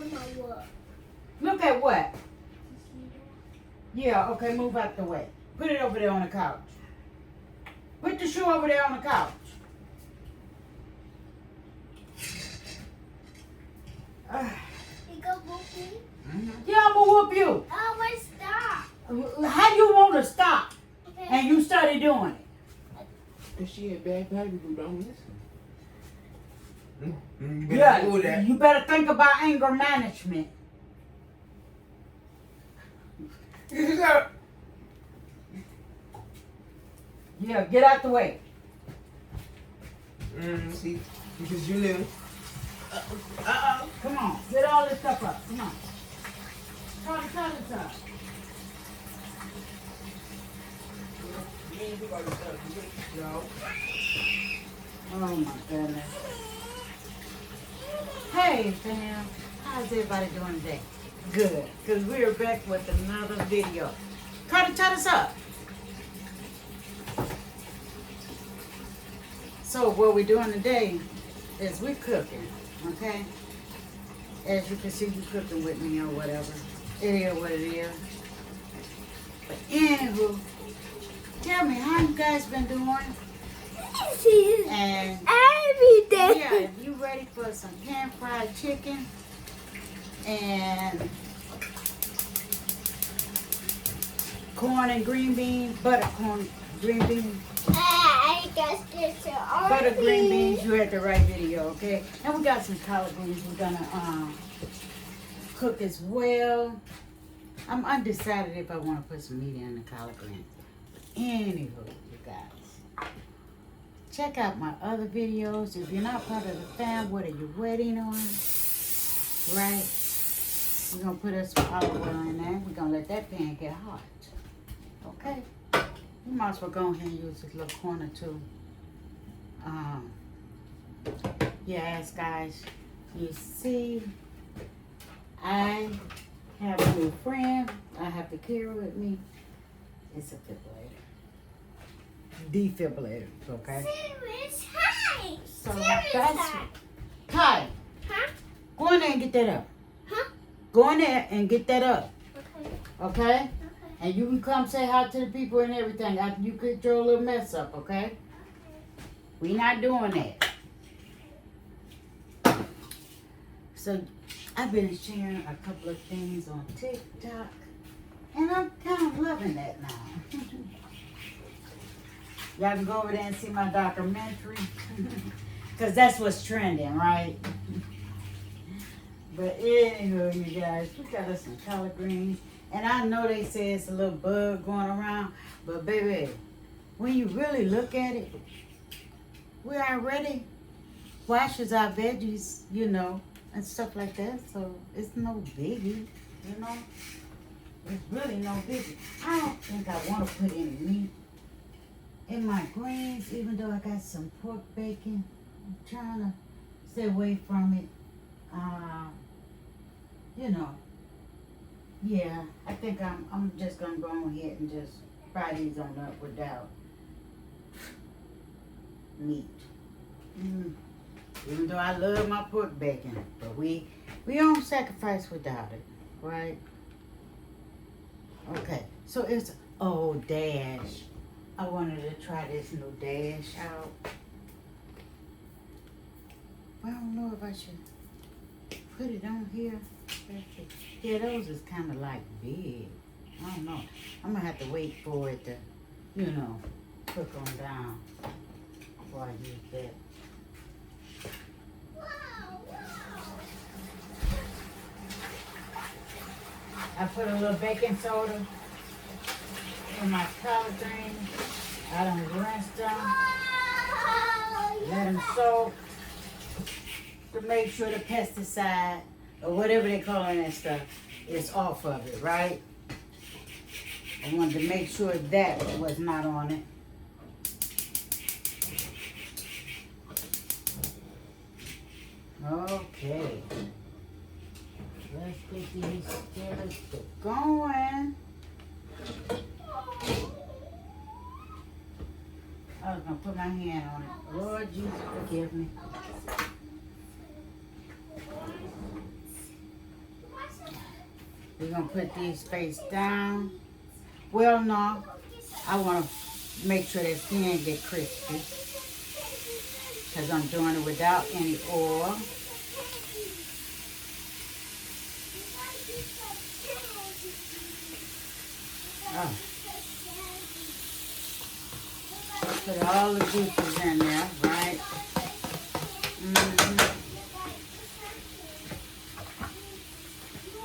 at my what? Look at what? Yeah, okay, move out the way. Put it over there on the couch. Put the shoe over there on the couch. You go whoop me? Yeah, I'm gonna whoop you. Oh, wait, stop. How you want to stop? Okay. And you started doing it. If she ain't bad, baby, you don't listen. Yeah, you better think about anger management. Yeah, get out the way. See, because you knew. Come on, get all this stuff up. Come on. Try this up. No. Oh my goodness. Hey fam, how's everybody doing today? Good, because we're back with another video. Carter, tell us up. So what we're doing today is we're cooking, okay? As you can see, you're cooking with me or whatever. It is what it is. But anywho, tell me, how you guys been doing? And Every day. yeah, if you ready for some pan fried chicken and corn and green beans, butter corn, green beans, I guess it's butter green beans, you had the right video, okay? And we got some collard greens we're gonna cook as well. I'm undecided if I want to put some meat in the collard greens. Anywho, you guys, check out my other videos. If you're not part of the fam, what are you waiting on? Right? We're going to put us some olive oil in there. We're going to let that pan get hot. Okay? You might as well go ahead and use this little corner too. Yes, guys. You see, I have a new friend. I have to carry with me. It's a defibrillator, okay? Serious, hi. So Serious that's time. Kai. Huh? Go in there and get that up. Huh? Go in there and get that up, Okay. okay? Okay. And you can come say hi to the people and everything after you get your little mess up, okay? We not doing that. So I've been sharing a couple of things on TikTok, and I'm kind of loving that now. Y'all can go over there and see my documentary, because that's what's trending, right? But anywho, you guys, we got us some collard greens. And I know they say it's a little bug going around, but baby, when you really look at it, we already washes our veggies, you know, and stuff like that. So it's no biggie, you know. It's really no biggie. I don't think I want to put any meat in my greens, even though I got some pork bacon. I'm trying to stay away from it. You know. Yeah, I think I'm just gonna go on ahead and just fry these on up without meat. Even though I love my pork bacon, but we don't sacrifice without it, right? Okay, so it's Dash. I wanted to try this new Dash out. I don't know if I should put it on here. Yeah, those is kind of like big. I don't know. I'm going to have to wait for it to, you know, cook on down before I use that. I put a little baking soda in my collard greens. I done rinsed them. Let them soak to make sure the pesticide or whatever they call it and stuff is off of it, right? I wanted to make sure that was not on it. Okay. Let's get these skillets going. I was going to put my hand on it. Lord Jesus, forgive me. We're gonna put these face down. Well, no, I wanna make sure that skin get crispy because I'm doing it without any oil. Oh. Put all the juices in there, right?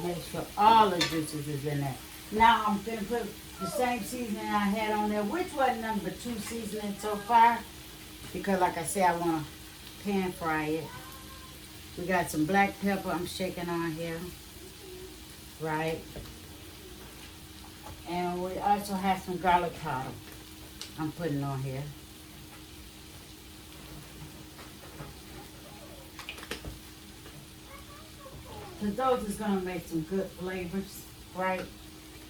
Make sure all the juices is in there. Now I'm gonna put the same seasoning I had on there, which wasn't number 2 seasoning so far, because like I said, I want to pan fry it. We got some black pepper I'm shaking on here, right? And we also have some garlic powder I'm putting on here. Because those is going to make some good flavors, right?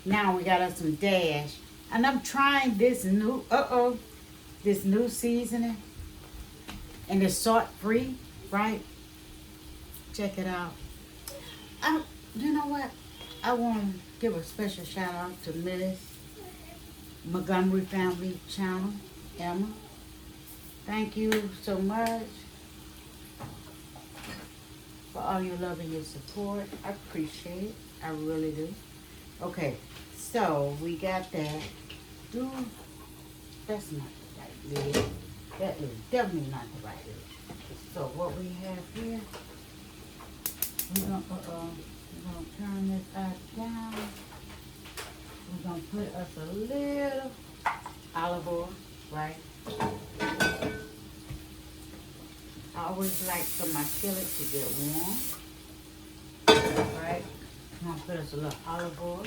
Now we got us some Dash. And I'm trying this new, this new seasoning. And it's salt free, right? Check it out. You know what? I want to give a special shout out to Miss Montgomery Family Channel, Emma. Thank you so much for all your love and your support. I appreciate it. I really do. Okay, so we got that. That's not the right lid. That is definitely not the right lid. So what we have here, we're gonna turn this side down. We're gonna put us a little olive oil, right? I always like for my skillet to get warm, right? I'm gonna put us a little olive oil,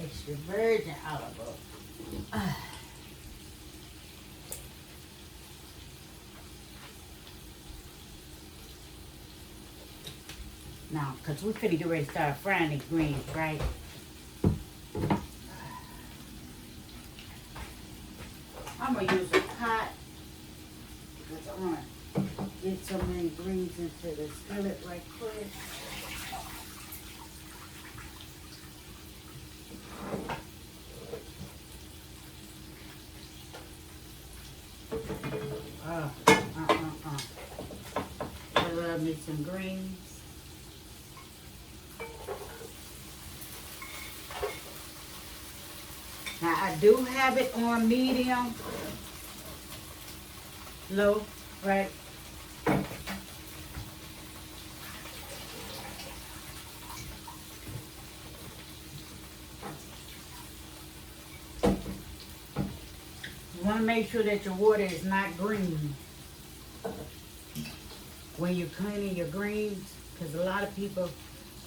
extra virgin olive oil. Now, because we're finna get ready to start frying the greens, right? I'm going to use a pot because I want to get so many greens into the skillet right quick. I love me some greens. Now I do have it on medium, low, right? You want to make sure that your water is not green when you're cleaning your greens, because a lot of people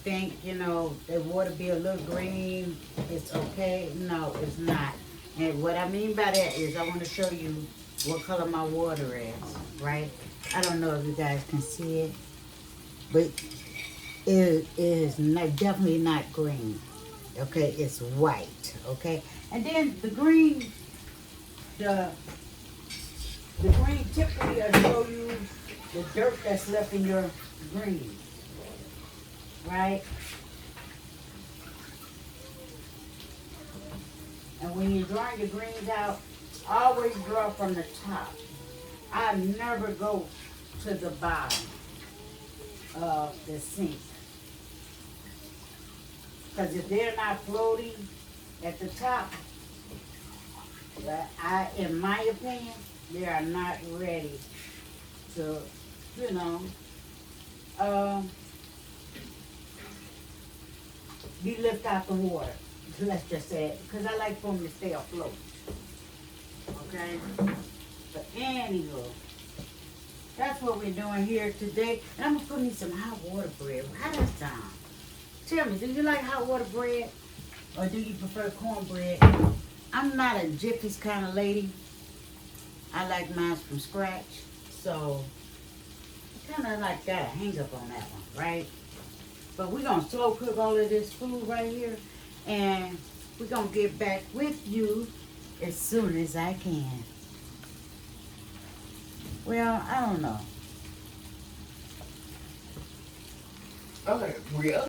think, you know, their water be a little green, it's okay. No, it's not. And what I mean by that is I want to show you what color my water is, right? I don't know if you guys can see it, but it is not, definitely not green. Okay, it's white, okay? And then the green, the green typically will show you the dirt that's left in your greens. Right? And when you're drawing your greens out, always draw from the top. I never go to the bottom of the sink. Because if they're not floating at the top, in my opinion, they are not ready to, you know, be lift out the water. Let's just say it, because I like for them to stay afloat. Okay? But anywho, that's what we're doing here today. And I'm going to put me some hot water bread. How does that sound? Tell me, do you like hot water bread? Or do you prefer cornbread? I'm not a Jiffy's kind of lady. I like mine from scratch. So, kind of like got a hang up on that one, right? But we're going to slow cook all of this food right here. And we're going to get back with you as soon as I can. Well, I don't know. Okay, really?